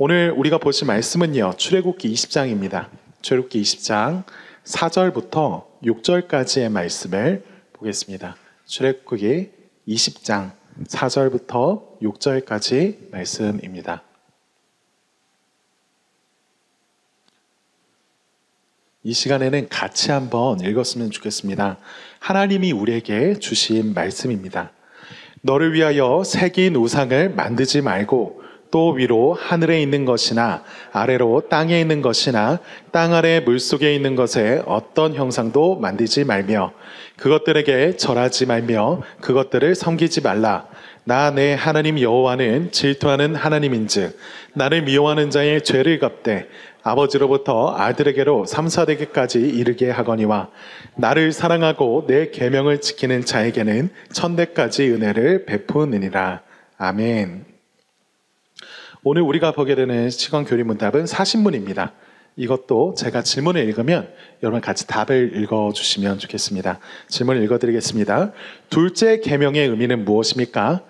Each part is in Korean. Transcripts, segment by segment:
오늘 우리가 보실 말씀은요, 출애굽기 20장입니다. 출애굽기 20장 4절부터 6절까지의 말씀을 보겠습니다. 출애굽기 20장 4절부터 6절까지 말씀입니다. 이 시간에는 같이 한번 읽었으면 좋겠습니다. 하나님이 우리에게 주신 말씀입니다. 너를 위하여 새긴 우상을 만들지 말고 또 위로 하늘에 있는 것이나 아래로 땅에 있는 것이나 땅 아래 물속에 있는 것에 어떤 형상도 만들지 말며 그것들에게 절하지 말며 그것들을 섬기지 말라. 나 내 하나님 여호와는 질투하는 하나님인즉 나를 미워하는 자의 죄를 갚되 아버지로부터 아들에게로 3, 4대기까지 이르게 하거니와 나를 사랑하고 내 계명을 지키는 자에게는 1000대까지 은혜를 베푸느니라. 아멘. 오늘 우리가 보게 되는 시간 교리 문답은 사신문입니다. 이것도 제가 질문을 읽으면 여러분 같이 답을 읽어주시면 좋겠습니다. 질문을 읽어드리겠습니다. 둘째 계명의 의미는 무엇입니까?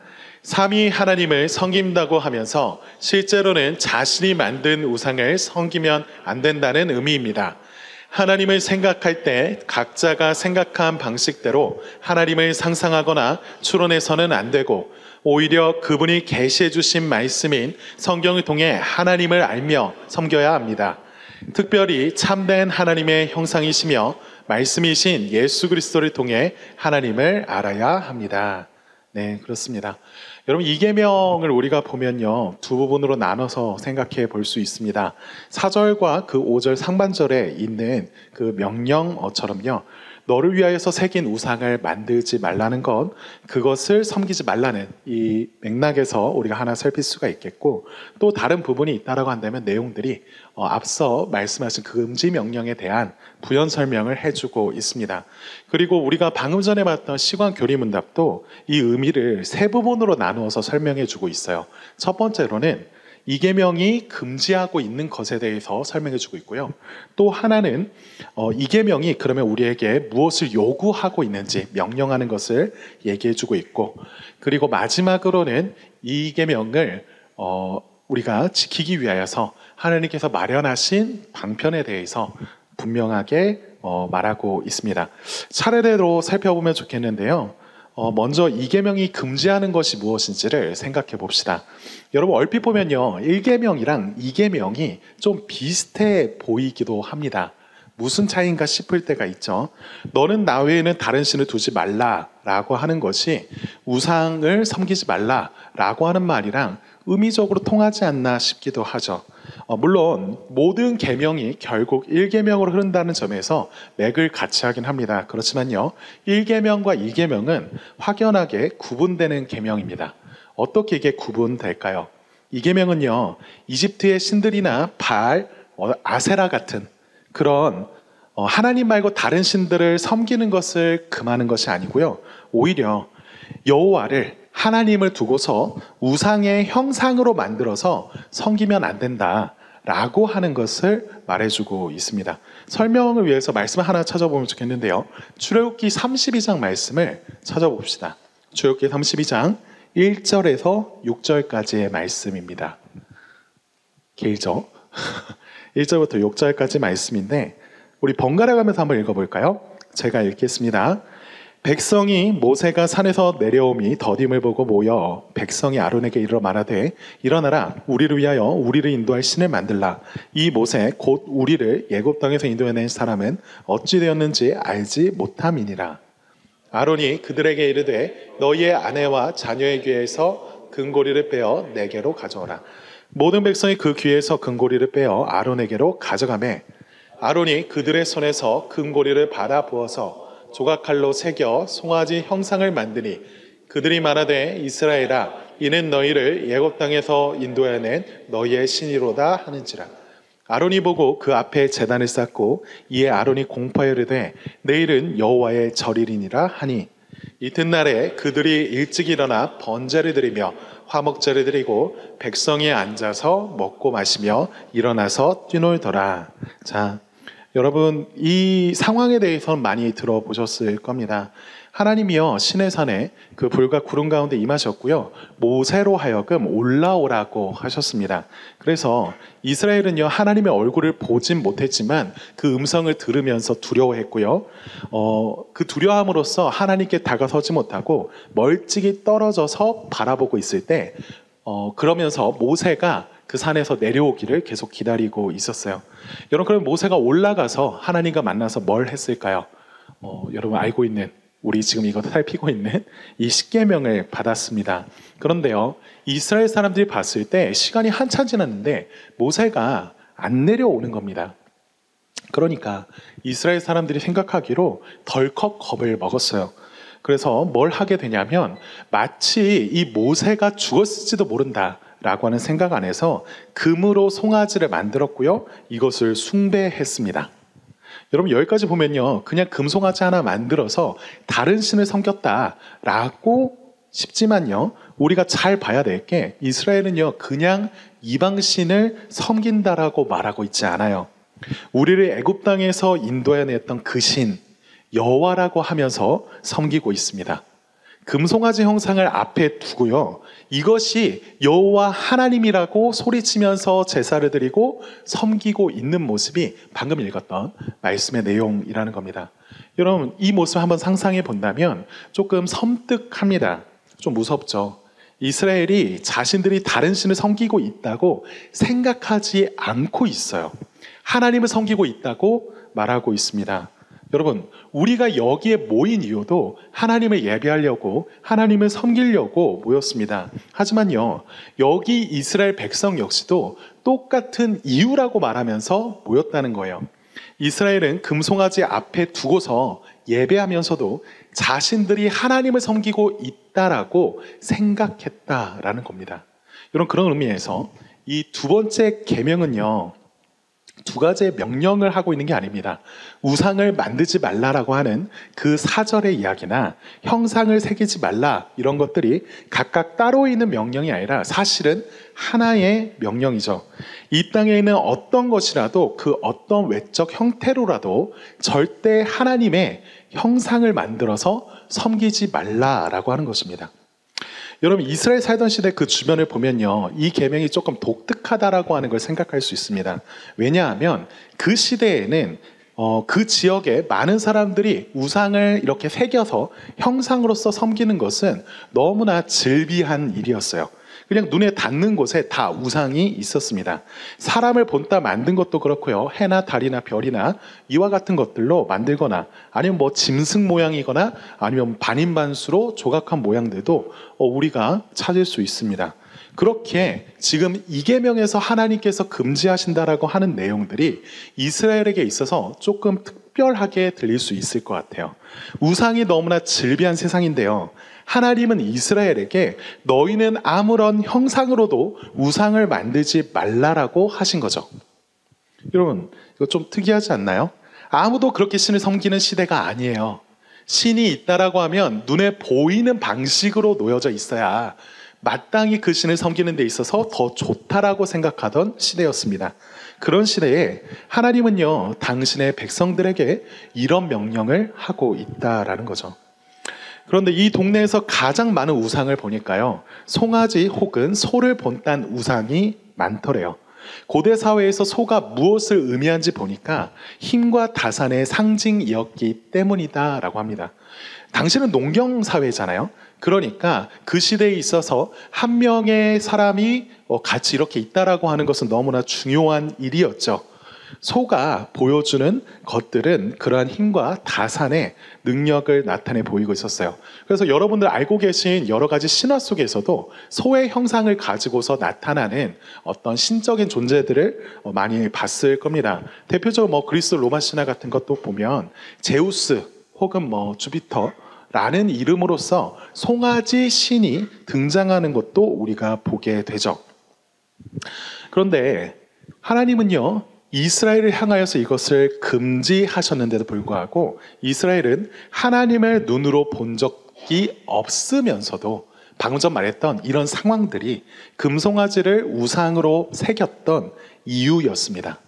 삼위 하나님을 섬긴다고 하면서 실제로는 자신이 만든 우상을 섬기면 안 된다는 의미입니다. 하나님을 생각할 때 각자가 생각한 방식대로 하나님을 상상하거나 추론해서는 안 되고 오히려 그분이 계시해 주신 말씀인 성경을 통해 하나님을 알며 섬겨야 합니다. 특별히 참된 하나님의 형상이시며 말씀이신 예수 그리스도를 통해 하나님을 알아야 합니다. 네, 그렇습니다. 여러분, 이 계명을 우리가 보면요, 두 부분으로 나눠서 생각해 볼 수 있습니다. 4절과 그 5절 상반절에 있는 그 명령어처럼요, 너를 위하여서 새긴 우상을 만들지 말라는 것, 그것을 섬기지 말라는 이 맥락에서 우리가 하나 살필 수가 있겠고, 또 다른 부분이 있다라고 한다면 내용들이 앞서 말씀하신 그 금지 명령에 대한 부연 설명을 해주고 있습니다. 그리고 우리가 방금 전에 봤던 시간 교리 문답도 이 의미를 세 부분으로 나누어서 설명해주고 있어요. 첫 번째로는 이 계명이 금지하고 있는 것에 대해서 설명해주고 있고요. 또 하나는 이 계명이 그러면 우리에게 무엇을 요구하고 있는지 명령하는 것을 얘기해주고 있고, 그리고 마지막으로는 이 계명을 우리가 지키기 위하여서 하나님께서 마련하신 방편에 대해서 분명하게 말하고 있습니다. 차례대로 살펴보면 좋겠는데요. 먼저 이 계명이 금지하는 것이 무엇인지를 생각해 봅시다. 여러분, 얼핏 보면요, 1계명이랑 2계명이 좀 비슷해 보이기도 합니다. 무슨 차이인가 싶을 때가 있죠. 너는 나 외에는 다른 신을 두지 말라라고 하는 것이 우상을 섬기지 말라라고 하는 말이랑 의미적으로 통하지 않나 싶기도 하죠. 물론 모든 계명이 결국 1계명으로 흐른다는 점에서 맥을 같이 하긴 합니다. 그렇지만요, 1계명과 2계명은 확연하게 구분되는 계명입니다. 어떻게 이게 구분될까요? 2계명은요, 이집트의 신들이나 바알, 아세라 같은 그런 하나님 말고 다른 신들을 섬기는 것을 금하는 것이 아니고요, 오히려 여호와를, 하나님을 두고서 우상의 형상으로 만들어서 섬기면 안 된다라고 하는 것을 말해주고 있습니다. 설명을 위해서 말씀 하나 찾아보면 좋겠는데요. 출애굽기 32장 말씀을 찾아봅시다. 출애굽기 32장 1절에서 6절까지의 말씀입니다. 길죠? 1절부터 6절까지 말씀인데 우리 번갈아 가면서 한번 읽어볼까요? 제가 읽겠습니다. 백성이 모세가 산에서 내려오미 더딤을 보고 모여 백성이 아론에게 이르러 말하되 일어나라, 우리를 위하여 우리를 인도할 신을 만들라. 이 모세 곧 우리를 애굽 땅에서 인도해낸 사람은 어찌 되었는지 알지 못함이니라. 아론이 그들에게 이르되 너희의 아내와 자녀의 귀에서 금고리를 빼어 내게로 가져오라. 모든 백성이 그 귀에서 금고리를 빼어 아론에게로 가져가매 아론이 그들의 손에서 금고리를 받아 부어서 조각칼로 새겨 송아지 형상을 만드니 그들이 말하되 이스라엘아, 이는 너희를 애굽 땅에서 인도해낸 너희의 신이로다 하는지라. 아론이 보고 그 앞에 제단을 쌓고 이에 아론이 공포하여 이르되 내일은 여호와의 절일이니라 하니 이튿날에 그들이 일찍 일어나 번제를 드리며 화목제를 드리고 백성이 앉아서 먹고 마시며 일어나서 뛰놀더라. 자, 여러분, 이 상황에 대해서는 많이 들어보셨을 겁니다. 하나님이여 시내 산에 그 불과 구름 가운데 임하셨고요. 모세로 하여금 올라오라고 하셨습니다. 그래서 이스라엘은요, 하나님의 얼굴을 보진 못했지만 그 음성을 들으면서 두려워했고요. 그 두려움으로써 하나님께 다가서지 못하고 멀찍이 떨어져서 바라보고 있을 때 그러면서 모세가 그 산에서 내려오기를 계속 기다리고 있었어요. 여러분, 그럼 모세가 올라가서 하나님과 만나서 뭘 했을까요? 여러분 알고 있는, 우리 지금 이거 살피고 있는 이 십계명을 받았습니다. 그런데요, 이스라엘 사람들이 봤을 때 시간이 한참 지났는데 모세가 안 내려오는 겁니다. 그러니까 이스라엘 사람들이 생각하기로 덜컥 겁을 먹었어요. 그래서 뭘 하게 되냐면 마치 이 모세가 죽었을지도 모른다 라고 하는 생각 안에서 금으로 송아지를 만들었고요, 이것을 숭배했습니다. 여러분, 여기까지 보면요, 그냥 금송아지 하나 만들어서 다른 신을 섬겼다라고 싶지만요, 우리가 잘 봐야 될 게 이스라엘은요, 그냥 이방신을 섬긴다라고 말하고 있지 않아요. 우리를 애굽 땅에서 인도해냈던 그 신 여호와라고 하면서 섬기고 있습니다. 금송아지 형상을 앞에 두고요, 이것이 여호와 하나님이라고 소리치면서 제사를 드리고 섬기고 있는 모습이 방금 읽었던 말씀의 내용이라는 겁니다. 여러분, 이 모습 한번 상상해 본다면 조금 섬뜩합니다. 좀 무섭죠. 이스라엘이 자신들이 다른 신을 섬기고 있다고 생각하지 않고 있어요. 하나님을 섬기고 있다고 말하고 있습니다. 여러분, 우리가 여기에 모인 이유도 하나님을 예배하려고, 하나님을 섬기려고 모였습니다. 하지만요, 여기 이스라엘 백성 역시도 똑같은 이유라고 말하면서 모였다는 거예요. 이스라엘은 금송아지 앞에 두고서 예배하면서도 자신들이 하나님을 섬기고 있다라고 생각했다라는 겁니다. 여러분, 그런 의미에서 이 두 번째 계명은요, 두 가지의 명령을 하고 있는 게 아닙니다. 우상을 만들지 말라라고 하는 그 4절의 이야기나 형상을 새기지 말라, 이런 것들이 각각 따로 있는 명령이 아니라 사실은 하나의 명령이죠. 이 땅에 있는 어떤 것이라도 그 어떤 외적 형태로라도 절대 하나님의 형상을 만들어서 섬기지 말라라고 하는 것입니다. 여러분, 이스라엘 살던 시대 그 주변을 보면요, 이 계명이 조금 독특하다라고 하는 걸 생각할 수 있습니다. 왜냐하면 그 시대에는 그 지역에 많은 사람들이 우상을 이렇게 새겨서 형상으로서 섬기는 것은 너무나 즐비한 일이었어요. 그냥 눈에 닿는 곳에 다 우상이 있었습니다. 사람을 본따 만든 것도 그렇고요, 해나 달이나 별이나 이와 같은 것들로 만들거나 아니면 뭐 짐승 모양이거나 아니면 반인반수로 조각한 모양들도 우리가 찾을 수 있습니다. 그렇게 지금 이 계명에서 하나님께서 금지하신다라고 하는 내용들이 이스라엘에게 있어서 조금 특별하게 들릴 수 있을 것 같아요. 우상이 너무나 즐비한 세상인데요, 하나님은 이스라엘에게 너희는 아무런 형상으로도 우상을 만들지 말라라고 하신 거죠. 여러분, 이거 좀 특이하지 않나요? 아무도 그렇게 신을 섬기는 시대가 아니에요. 신이 있다라고 하면 눈에 보이는 방식으로 놓여져 있어야 마땅히 그 신을 섬기는 데 있어서 더 좋다라고 생각하던 시대였습니다. 그런 시대에 하나님은요, 당신의 백성들에게 이런 명령을 하고 있다라는 거죠. 그런데 이 동네에서 가장 많은 우상을 보니까요, 송아지 혹은 소를 본딴 우상이 많더래요. 고대 사회에서 소가 무엇을 의미한지 보니까 힘과 다산의 상징이었기 때문이다라고 합니다. 당시는 농경 사회잖아요. 그러니까 그 시대에 있어서 한 명의 사람이 같이 이렇게 있다라고 하는 것은 너무나 중요한 일이었죠. 소가 보여주는 것들은 그러한 힘과 다산의 능력을 나타내 보이고 있었어요. 그래서 여러분들 알고 계신 여러 가지 신화 속에서도 소의 형상을 가지고서 나타나는 어떤 신적인 존재들을 많이 봤을 겁니다. 대표적으로 뭐 그리스 로마 신화 같은 것도 보면 제우스 혹은 뭐 주피터라는 이름으로서 송아지 신이 등장하는 것도 우리가 보게 되죠. 그런데 하나님은요, 이스라엘을 향하여서 이것을 금지하셨는데도 불구하고 이스라엘은 하나님을 눈으로 본 적이 없으면서도 방금 전 말했던 이런 상황들이 금송아지를 우상으로 새겼던 이유였습니다.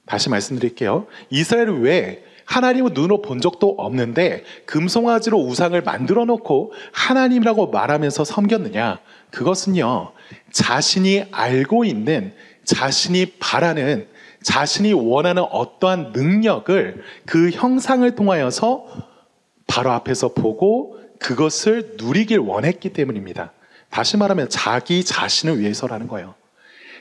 다시 말씀드릴게요. 이스라엘은 왜 하나님은 눈으로 본 적도 없는데 금송아지로 우상을 만들어 놓고 하나님이라고 말하면서 섬겼느냐? 그것은요, 자신이 알고 있는, 자신이 바라는, 자신이 원하는 어떠한 능력을 그 형상을 통하여서 바로 앞에서 보고 그것을 누리길 원했기 때문입니다. 다시 말하면 자기 자신을 위해서라는 거예요.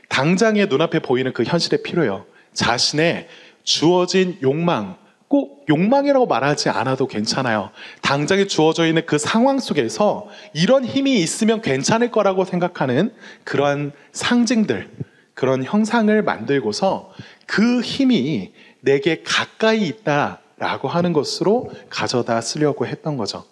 당장에 눈앞에 보이는 그 현실의 필요요, 자신의 주어진 욕망, 꼭 욕망이라고 말하지 않아도 괜찮아요. 당장에 주어져 있는 그 상황 속에서 이런 힘이 있으면 괜찮을 거라고 생각하는 그러한 상징들, 그런 형상을 만들고서 그 힘이 내게 가까이 있다라고 하는 것으로 가져다 쓰려고 했던 거죠.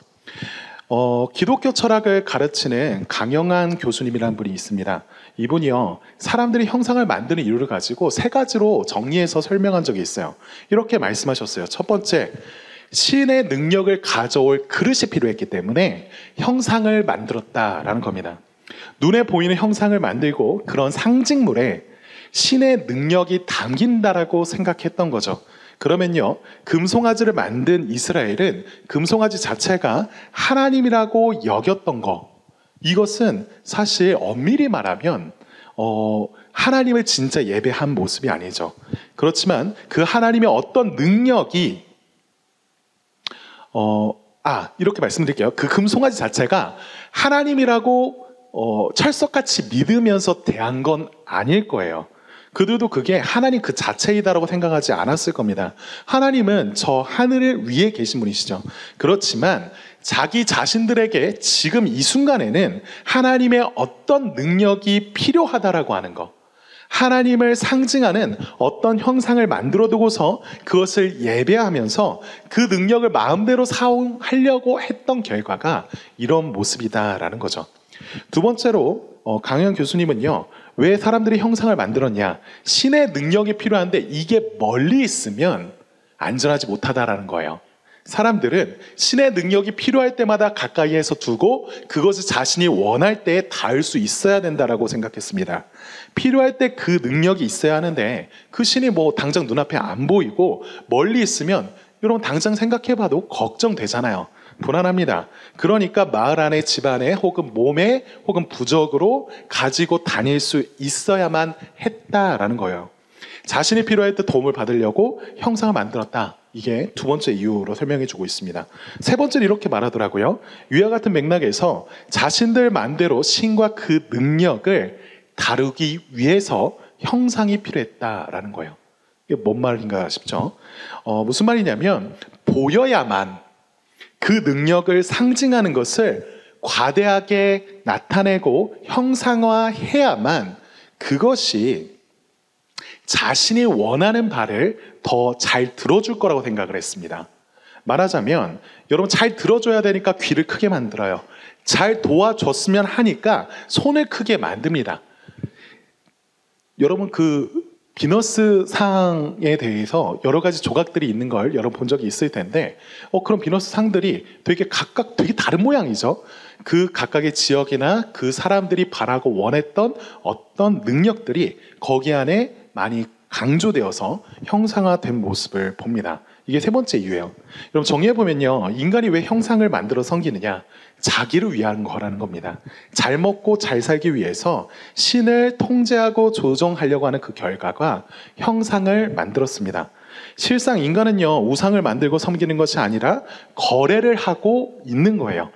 기독교 철학을 가르치는 강영한 교수님이라는 분이 있습니다. 이분이요, 사람들이 형상을 만드는 이유를 가지고 세 가지로 정리해서 설명한 적이 있어요. 이렇게 말씀하셨어요. 첫 번째, 신의 능력을 가져올 그릇이 필요했기 때문에 형상을 만들었다라는 겁니다. 눈에 보이는 형상을 만들고 그런 상징물에 신의 능력이 담긴다라고 생각했던 거죠. 그러면요, 금송아지를 만든 이스라엘은 금송아지 자체가 하나님이라고 여겼던 거, 이것은 사실 엄밀히 말하면 하나님을 진짜 예배한 모습이 아니죠. 그렇지만 그 하나님의 어떤 능력이 이렇게 말씀드릴게요. 그 금송아지 자체가 하나님이라고 철석같이 믿으면서 대한 건 아닐 거예요. 그들도 그게 하나님 그 자체이다라고 생각하지 않았을 겁니다. 하나님은 저 하늘 위에 계신 분이시죠. 그렇지만 자기 자신들에게 지금 이 순간에는 하나님의 어떤 능력이 필요하다라고 하는 것, 하나님을 상징하는 어떤 형상을 만들어 두고서 그것을 예배하면서 그 능력을 마음대로 사용하려고 했던 결과가 이런 모습이다라는 거죠. 두 번째로 강현 교수님은요, 왜 사람들이 형상을 만들었냐? 신의 능력이 필요한데 이게 멀리 있으면 안전하지 못하다라는 거예요. 사람들은 신의 능력이 필요할 때마다 가까이에서 두고 그것을 자신이 원할 때에 닿을 수 있어야 된다라고 생각했습니다. 필요할 때 그 능력이 있어야 하는데 그 신이 당장 눈앞에 안 보이고 멀리 있으면 여러분 당장 생각해봐도 걱정되잖아요. 불안합니다. 그러니까 마을 안에, 집 안에, 혹은 몸에, 혹은 부적으로 가지고 다닐 수 있어야만 했다라는 거예요. 자신이 필요할 때 도움을 받으려고 형상을 만들었다. 이게 두 번째 이유로 설명해 주고 있습니다. 세 번째는 이렇게 말하더라고요. 위와 같은 맥락에서 자신들 마음대로 신과 그 능력을 다루기 위해서 형상이 필요했다라는 거예요. 이게 뭔 말인가 싶죠? 무슨 말이냐면 보여야만, 그 능력을 상징하는 것을 과대하게 나타내고 형상화해야만 그것이 자신이 원하는 바를 더 잘 들어줄 거라고 생각을 했습니다. 말하자면 여러분, 잘 들어줘야 되니까 귀를 크게 만들어요. 잘 도와줬으면 하니까 손을 크게 만듭니다. 여러분, 그 비너스 상에 대해서 여러 가지 조각들이 있는 걸 여러분 본 적이 있을 텐데 그런 비너스 상들이 되게 각각 되게 다른 모양이죠. 그 각각의 지역이나 그 사람들이 바라고 원했던 어떤 능력들이 거기 안에 많이 강조되어서 형상화된 모습을 봅니다. 이게 세 번째 이유예요. 여러분, 정리해보면요, 인간이 왜 형상을 만들어 섬기느냐? 자기를 위한 거라는 겁니다. 잘 먹고 잘 살기 위해서 신을 통제하고 조종하려고 하는 그 결과가 형상을 만들었습니다. 실상 인간은요, 우상을 만들고 섬기는 것이 아니라 거래를 하고 있는 거예요.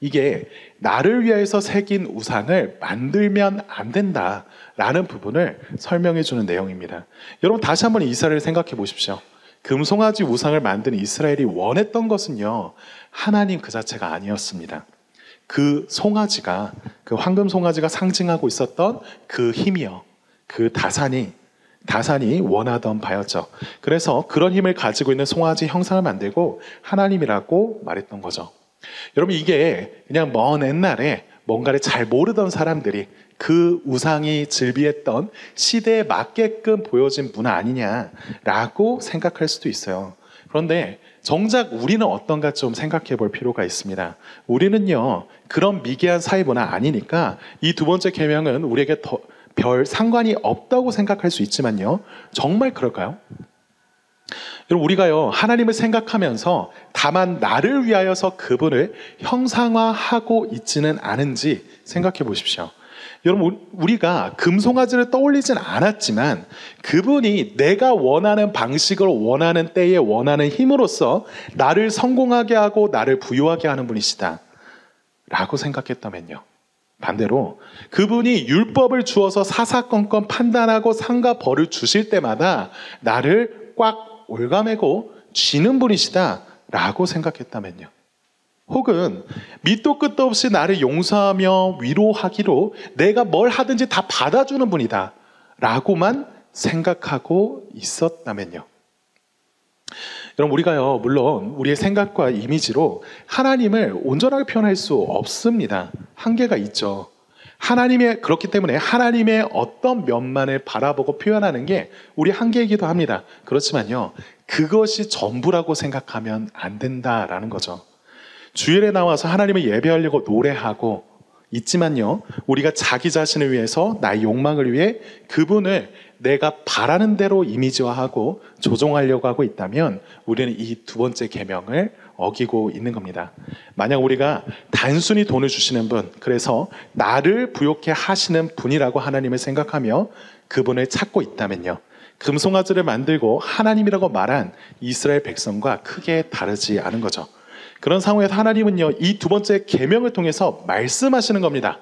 이게 나를 위해서 새긴 우상을 만들면 안 된다라는 부분을 설명해 주는 내용입니다. 여러분, 다시 한번 이스라엘을 생각해 보십시오. 금송아지 우상을 만든 이스라엘이 원했던 것은요, 하나님 그 자체가 아니었습니다. 그 송아지가, 그 황금 송아지가 상징하고 있었던 그 힘이요, 그 다산이 원하던 바였죠. 그래서 그런 힘을 가지고 있는 송아지 형상을 만들고 하나님이라고 말했던 거죠. 여러분, 이게 그냥 먼 옛날에 뭔가를 잘 모르던 사람들이 그 우상이 즐비했던 시대에 맞게끔 보여진 문화 아니냐라고 생각할 수도 있어요. 그런데 정작 우리는 어떤가 좀 생각해 볼 필요가 있습니다. 우리는요, 그런 미개한 사회 문화 아니니까 이 두 번째 계명은 우리에게 별 상관이 없다고 생각할 수 있지만요, 정말 그럴까요? 여러분, 우리가요, 하나님을 생각하면서 다만 나를 위하여서 그분을 형상화하고 있지는 않은지 생각해 보십시오. 여러분, 우리가 금송아지를 떠올리진 않았지만 그분이 내가 원하는 방식으로 원하는 때에 원하는 힘으로써 나를 성공하게 하고 나를 부유하게 하는 분이시다 라고 생각했다면요, 반대로 그분이 율법을 주어서 사사건건 판단하고 상과 벌을 주실 때마다 나를 꽉 올가매고 쥐는 분이시다 라고 생각했다면요, 혹은 밑도 끝도 없이 나를 용서하며 위로하기로 내가 뭘 하든지 다 받아주는 분이다 라고만 생각하고 있었다면요. 여러분, 우리가요, 물론 우리의 생각과 이미지로 하나님을 온전하게 표현할 수 없습니다. 한계가 있죠. 그렇기 때문에 하나님의 어떤 면만을 바라보고 표현하는 게 우리 한계이기도 합니다. 그렇지만요, 그것이 전부라고 생각하면 안 된다라는 거죠. 주일에 나와서 하나님을 예배하려고 노래하고 있지만요, 우리가 자기 자신을 위해서 나의 욕망을 위해 그분을 내가 바라는 대로 이미지화하고 조종하려고 하고 있다면 우리는 이 두 번째 계명을 어기고 있는 겁니다. 만약 우리가 단순히 돈을 주시는 분, 그래서 나를 부욕해 하시는 분이라고 하나님을 생각하며 그분을 찾고 있다면요, 금송아지를 만들고 하나님이라고 말한 이스라엘 백성과 크게 다르지 않은 거죠. 그런 상황에서 하나님은요, 이 두 번째 계명을 통해서 말씀하시는 겁니다.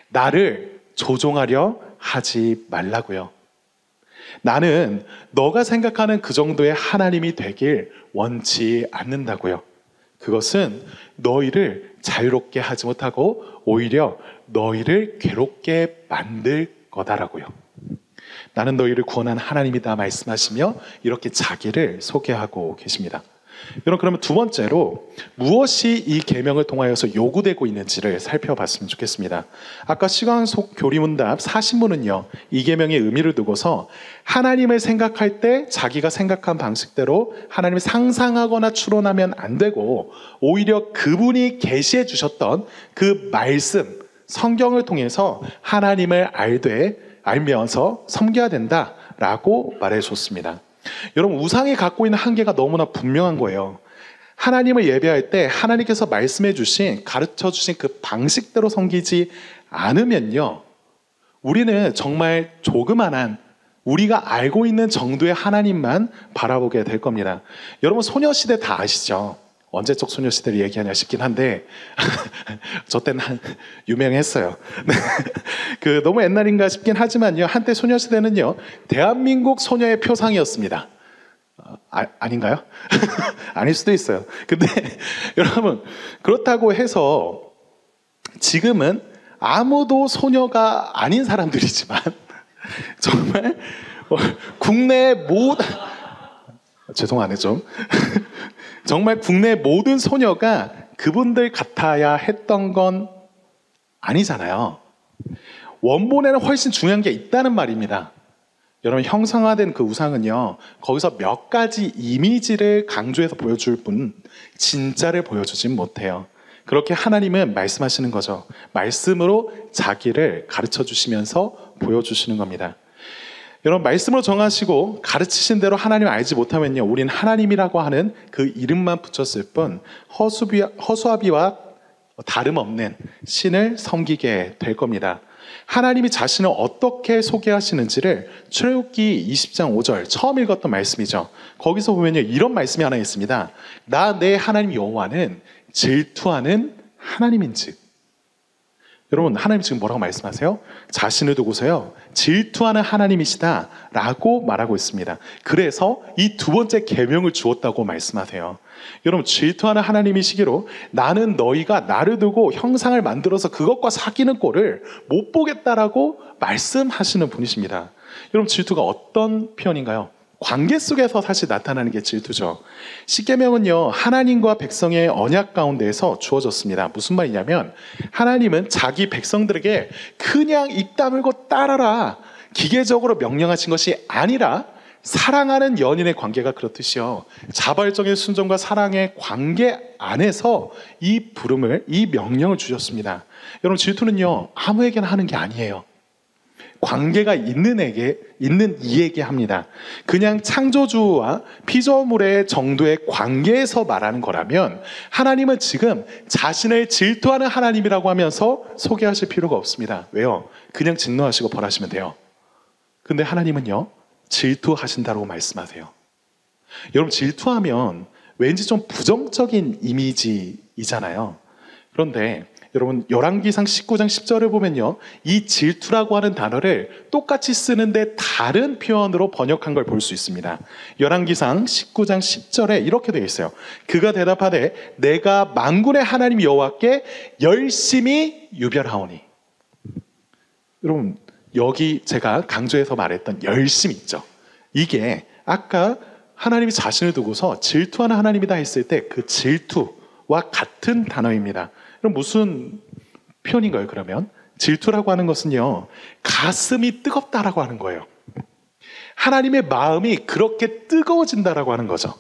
나를 조종하려 하지 말라고요. 나는 너가 생각하는 그 정도의 하나님이 되길 원치 않는다고요. 그것은 너희를 자유롭게 하지 못하고 오히려 너희를 괴롭게 만들 거다라고요. 나는 너희를 구원한 하나님이다 말씀하시며 이렇게 자기를 소개하고 계십니다. 여러분, 그러면 두 번째로 무엇이 이 계명을 통하여서 요구되고 있는지를 살펴봤으면 좋겠습니다. 아까 시간속 교리문답 40문은요, 이 계명의 의미를 두고서 하나님을 생각할 때 자기가 생각한 방식대로 하나님을 상상하거나 추론하면 안 되고 오히려 그분이 계시해 주셨던 그 말씀, 성경을 통해서 하나님을 알면서 섬겨야 된다라고 말해줬습니다. 여러분, 우상이 갖고 있는 한계가 너무나 분명한 거예요. 하나님을 예배할 때 하나님께서 말씀해 주신, 가르쳐 주신 그 방식대로 섬기지 않으면요, 우리는 정말 조그만한 우리가 알고 있는 정도의 하나님만 바라보게 될 겁니다. 여러분, 소녀시대 다 아시죠? 언제적 소녀시대를 얘기하냐 싶긴 한데 저 때는 유명했어요. 너무 옛날인가 싶긴 하지만요, 한때 소녀시대는요, 대한민국 소녀의 표상이었습니다. 아닌가요? 아닐 수도 있어요. 근데 여러분, 그렇다고 해서 지금은 아무도 소녀가 아닌 사람들이지만 정말 국내 죄송하네 좀 정말 국내 모든 소녀가 그분들 같아야 했던 건 아니잖아요. 원본에는 훨씬 중요한 게 있다는 말입니다. 여러분, 형상화된 그 우상은요, 거기서 몇 가지 이미지를 강조해서 보여줄 뿐 진짜를 보여주진 못해요. 그렇게 하나님은 말씀하시는 거죠. 말씀으로 자기를 가르쳐 주시면서 보여주시는 겁니다. 여러분, 말씀으로 정하시고 가르치신 대로 하나님을 알지 못하면요, 우린 하나님이라고 하는 그 이름만 붙였을 뿐 허수아비와 다름없는 신을 섬기게 될 겁니다. 하나님이 자신을 어떻게 소개하시는지를 출애굽기 20장 5절 처음 읽었던 말씀이죠. 거기서 보면요, 이런 말씀이 하나 있습니다. 나 내 하나님 여호와는 질투하는 하나님인즉. 여러분, 하나님 지금 뭐라고 말씀하세요? 자신을 두고서요, 질투하는 하나님이시다 라고 말하고 있습니다. 그래서 이 두 번째 계명을 주었다고 말씀하세요. 여러분, 질투하는 하나님이시기로 나는 너희가 나를 두고 형상을 만들어서 그것과 사귀는 꼴을 못 보겠다라고 말씀하시는 분이십니다. 여러분, 질투가 어떤 표현인가요? 관계 속에서 사실 나타나는 게 질투죠. 십계명은요, 하나님과 백성의 언약 가운데에서 주어졌습니다. 무슨 말이냐면 하나님은 자기 백성들에게 그냥 입 다물고 따라라 기계적으로 명령하신 것이 아니라 사랑하는 연인의 관계가 그렇듯이요, 자발적인 순종과 사랑의 관계 안에서 이 부름을, 이 명령을 주셨습니다. 여러분, 질투는요, 아무에게나 하는 게 아니에요. 관계가 있는 이에게 합니다. 그냥 창조주와 피조물의 정도의 관계에서 말하는 거라면 하나님은 지금 자신을 질투하는 하나님이라고 하면서 소개하실 필요가 없습니다. 왜요? 그냥 진노하시고 벌하시면 돼요. 근데 하나님은요, 질투하신다고 말씀하세요. 여러분, 질투하면 왠지 좀 부정적인 이미지이잖아요. 그런데 여러분, 열왕기상 19장 10절을 보면요, 이 질투라고 하는 단어를 똑같이 쓰는데 다른 표현으로 번역한 걸 볼 수 있습니다. 열왕기상 19장 10절에 이렇게 되어 있어요. 그가 대답하되 내가 만군의 하나님 여호와께 열심히 유별하오니. 여러분, 여기 제가 강조해서 말했던 열심 있죠. 이게 아까 하나님이 자신을 두고서 질투하는 하나님이다 했을 때 그 질투와 같은 단어입니다. 그럼 무슨 표현인가요? 그러면 질투라고 하는 것은요, 가슴이 뜨겁다라고 하는 거예요. 하나님의 마음이 그렇게 뜨거워진다라고 하는 거죠.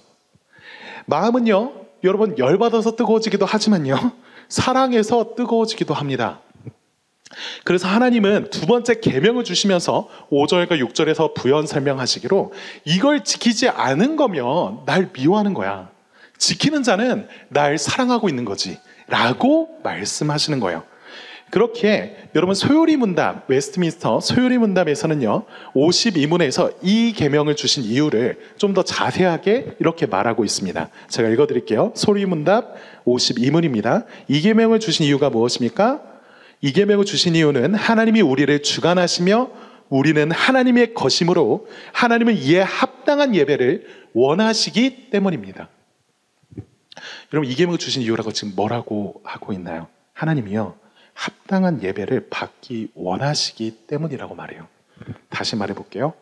마음은요, 여러분, 열받아서 뜨거워지기도 하지만요, 사랑해서 뜨거워지기도 합니다. 그래서 하나님은 두 번째 계명을 주시면서 5절과 6절에서 부연 설명하시기로 이걸 지키지 않은 거면 날 미워하는 거야. 지키는 자는 날 사랑하고 있는 거지 라고 말씀하시는 거예요. 그렇게 여러분, 소요리 문답, 웨스트민스터 소요리 문답에서는요, 52문에서 이 계명을 주신 이유를 좀 더 자세하게 이렇게 말하고 있습니다. 제가 읽어드릴게요. 소요리 문답 52문입니다. 이 계명을 주신 이유가 무엇입니까? 이 계명을 주신 이유는 하나님이 우리를 주관하시며 우리는 하나님의 것이므로 하나님은 이에 합당한 예배를 원하시기 때문입니다. 여러분, 이 계명을 주신 이유라고 지금 뭐라고 하고 있나요? 하나님이요, 합당한 예배를 받기 원하시기 때문이라고 말해요. 다시 말해볼게요.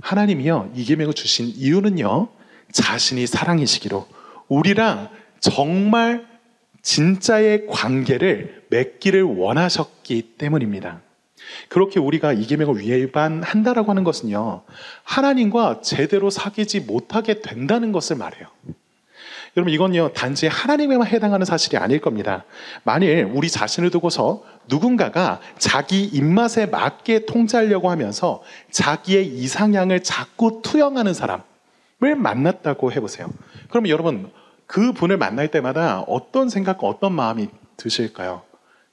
하나님이요, 이 계명을 주신 이유는요, 자신이 사랑이시기로 우리랑 정말 진짜의 관계를 맺기를 원하셨기 때문입니다. 그렇게 우리가 이 계명을 위반한다라고 하는 것은요, 하나님과 제대로 사귀지 못하게 된다는 것을 말해요. 여러분, 이건요, 단지 하나님에만 해당하는 사실이 아닐 겁니다. 만일 우리 자신을 두고서 누군가가 자기 입맛에 맞게 통제하려고 하면서 자기의 이상향을 자꾸 투영하는 사람을 만났다고 해보세요. 그럼 여러분, 그 분을 만날 때마다 어떤 생각과 어떤 마음이 드실까요?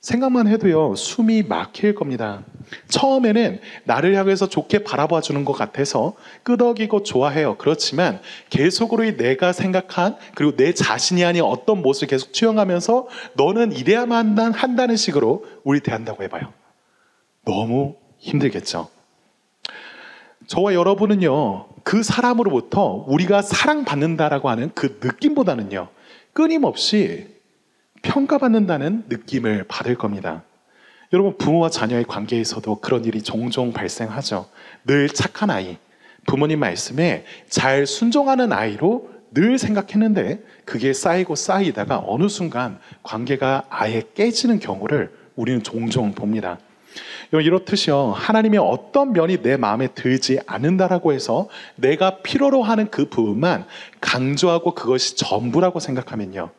생각만 해도요, 숨이 막힐 겁니다. 처음에는 나를 향해서 좋게 바라봐 주는 것 같아서 끄덕이고 좋아해요. 그렇지만 계속으로 내가 생각한, 그리고 내 자신이 아닌 어떤 모습을 계속 투영하면서 너는 이래야만 한다는 식으로 우리 대한다고 해봐요. 너무 힘들겠죠. 저와 여러분은요, 그 사람으로부터 우리가 사랑받는다라고 하는 그 느낌보다는요, 끊임없이 평가받는다는 느낌을 받을 겁니다. 여러분, 부모와 자녀의 관계에서도 그런 일이 종종 발생하죠. 늘 착한 아이, 부모님 말씀에 잘 순종하는 아이로 늘 생각했는데 그게 쌓이고 쌓이다가 어느 순간 관계가 아예 깨지는 경우를 우리는 종종 봅니다. 이렇듯이요, 하나님의 어떤 면이 내 마음에 들지 않는다라고 해서 내가 필요로 하는 그 부분만 강조하고 그것이 전부라고 생각하면요,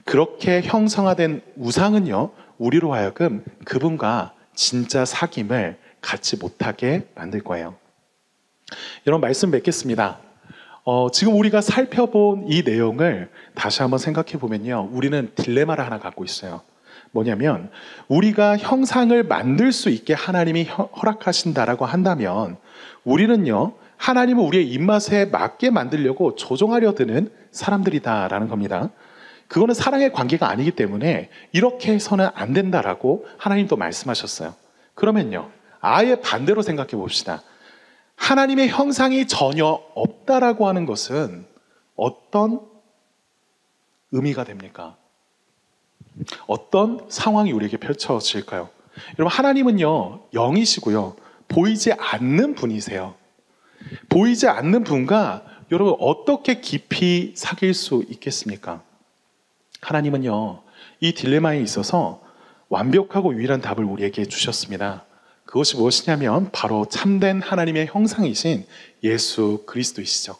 그렇게 형성화된 우상은요, 우리로 하여금 그분과 진짜 사귐을 갖지 못하게 만들 거예요. 여러분, 말씀 맺겠습니다. 지금 우리가 살펴본 이 내용을 다시 한번 생각해 보면요, 우리는 딜레마를 하나 갖고 있어요. 뭐냐면, 우리가 형상을 만들 수 있게 하나님이 허락하신다라고 한다면 우리는요, 하나님은 우리의 입맛에 맞게 만들려고 조종하려 드는 사람들이다라는 겁니다. 그거는 사랑의 관계가 아니기 때문에 이렇게 해서는 안 된다라고 하나님도 말씀하셨어요. 그러면요, 아예 반대로 생각해 봅시다. 하나님의 형상이 전혀 없다라고 하는 것은 어떤 의미가 됩니까? 어떤 상황이 우리에게 펼쳐질까요? 여러분, 하나님은요, 영이시고요, 보이지 않는 분이세요. 보이지 않는 분과 여러분 어떻게 깊이 사귈 수 있겠습니까? 하나님은요, 이 딜레마에 있어서 완벽하고 유일한 답을 우리에게 주셨습니다. 그것이 무엇이냐면 바로 참된 하나님의 형상이신 예수 그리스도이시죠.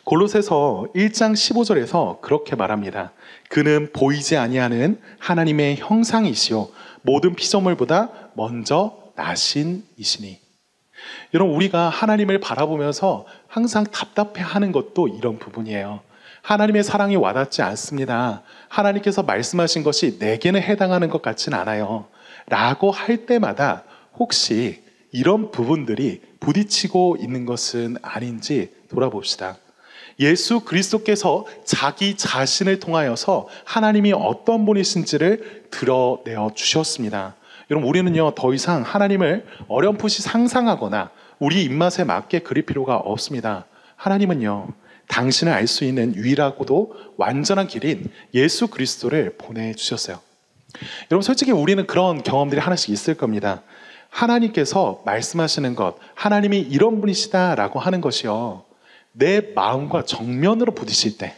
골로새서 1장 15절에서 그렇게 말합니다. 그는 보이지 아니하는 하나님의 형상이시요 모든 피조물보다 먼저 나신이시니. 여러분, 우리가 하나님을 바라보면서 항상 답답해하는 것도 이런 부분이에요. 하나님의 사랑이 와닿지 않습니다. 하나님께서 말씀하신 것이 내게는 해당하는 것 같진 않아요. 라고 할 때마다 혹시 이런 부분들이 부딪히고 있는 것은 아닌지 돌아봅시다. 예수 그리스도께서 자기 자신을 통하여서 하나님이 어떤 분이신지를 드러내어 주셨습니다. 여러분, 우리는요, 더 이상 하나님을 어렴풋이 상상하거나 우리 입맛에 맞게 그릴 필요가 없습니다. 하나님은요, 당신을 알 수 있는 유일하고도 완전한 길인 예수 그리스도를 보내주셨어요. 여러분, 솔직히 우리는 그런 경험들이 하나씩 있을 겁니다. 하나님께서 말씀하시는 것, 하나님이 이런 분이시다라고 하는 것이요, 내 마음과 정면으로 부딪힐 때,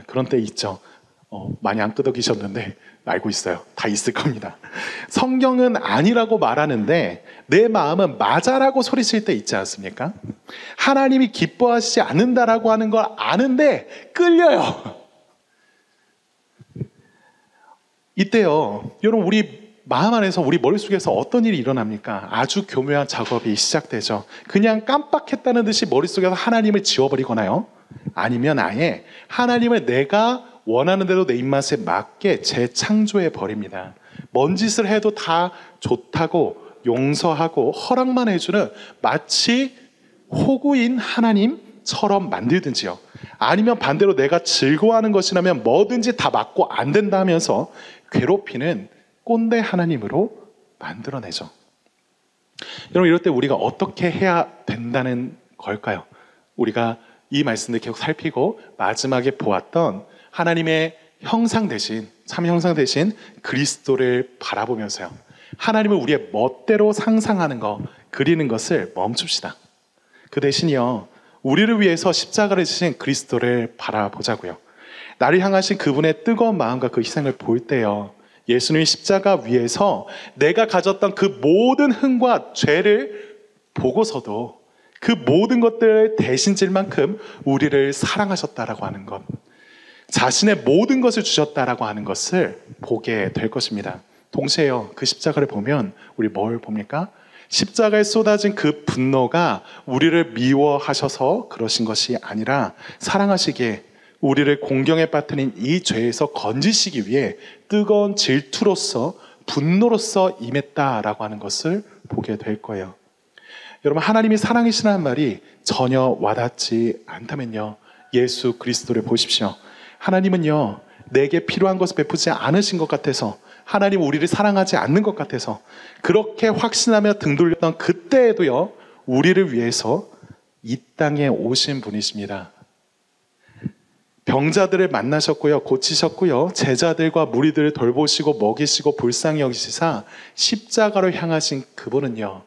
그런 때 있죠. 많이 안 끄덕이셨는데 알고 있어요. 다 있을 겁니다. 성경은 아니라고 말하는데 내 마음은 맞아라고 소리칠 때 있지 않습니까? 하나님이 기뻐하시지 않는다라고 하는 걸 아는데 끌려요. 이때요, 여러분, 우리 마음 안에서, 우리 머릿속에서 어떤 일이 일어납니까? 아주 교묘한 작업이 시작되죠. 그냥 깜빡했다는 듯이 머릿속에서 하나님을 지워버리거나요, 아니면 아예 하나님을 내가 원하는 대로 내 입맛에 맞게 재창조해 버립니다. 뭔 짓을 해도 다 좋다고 용서하고 허락만 해주는 마치 호구인 하나님처럼 만들든지요, 아니면 반대로 내가 즐거워하는 것이라면 뭐든지 다 맞고 안 된다 하면서 괴롭히는 꼰대 하나님으로 만들어내죠. 여러분, 이럴 때 우리가 어떻게 해야 된다는 걸까요? 우리가 이 말씀을 계속 살피고 마지막에 보았던 하나님의 형상 대신, 참 형상 대신 그리스도를 바라보면서요, 하나님을 우리의 멋대로 상상하는 것, 그리는 것을 멈춥시다. 그 대신이요, 우리를 위해서 십자가를 지신 그리스도를 바라보자고요. 나를 향하신 그분의 뜨거운 마음과 그 희생을 볼 때요, 예수님이 십자가 위에서 내가 가졌던 그 모든 흥과 죄를 보고서도 그 모든 것들을 대신 질 만큼 우리를 사랑하셨다라고 하는 것, 자신의 모든 것을 주셨다라고 하는 것을 보게 될 것입니다. 동시에요, 그 십자가를 보면 우리 뭘 봅니까? 십자가에 쏟아진 그 분노가 우리를 미워하셔서 그러신 것이 아니라 사랑하시기에 우리를 공경에 빠뜨린 이 죄에서 건지시기 위해 뜨거운 질투로서, 분노로서 임했다라고 하는 것을 보게 될 거예요. 여러분, 하나님이 사랑이시라는 말이 전혀 와닿지 않다면요, 예수 그리스도를 보십시오. 하나님은요, 내게 필요한 것을 베푸지 않으신 것 같아서, 하나님 우리를 사랑하지 않는 것 같아서 그렇게 확신하며 등 돌렸던 그때에도요, 우리를 위해서 이 땅에 오신 분이십니다. 병자들을 만나셨고요, 고치셨고요, 제자들과 무리들을 돌보시고 먹이시고 불쌍히 여기시사 십자가로 향하신 그분은요,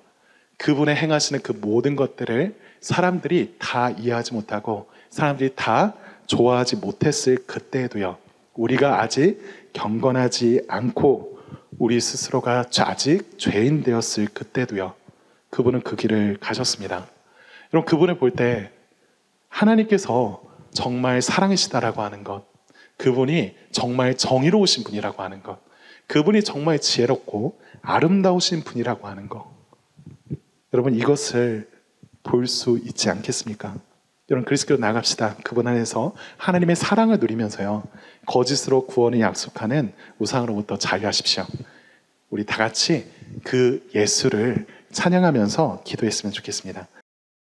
그분의 행하시는 그 모든 것들을 사람들이 다 이해하지 못하고 사람들이 다 좋아하지 못했을 그때에도요, 우리가 아직 경건하지 않고 우리 스스로가 아직 죄인 되었을 그때도요, 그분은 그 길을 가셨습니다. 여러분, 그분을 볼 때 하나님께서 정말 사랑이시다라고 하는 것, 그분이 정말 정의로우신 분이라고 하는 것, 그분이 정말 지혜롭고 아름다우신 분이라고 하는 것, 여러분, 이것을 볼 수 있지 않겠습니까? 여러분, 그리스도로 나갑시다. 그분 안에서 하나님의 사랑을 누리면서요, 거짓으로 구원을 약속하는 우상으로부터 자유하십시오. 우리 다 같이 그 예수를 찬양하면서 기도했으면 좋겠습니다.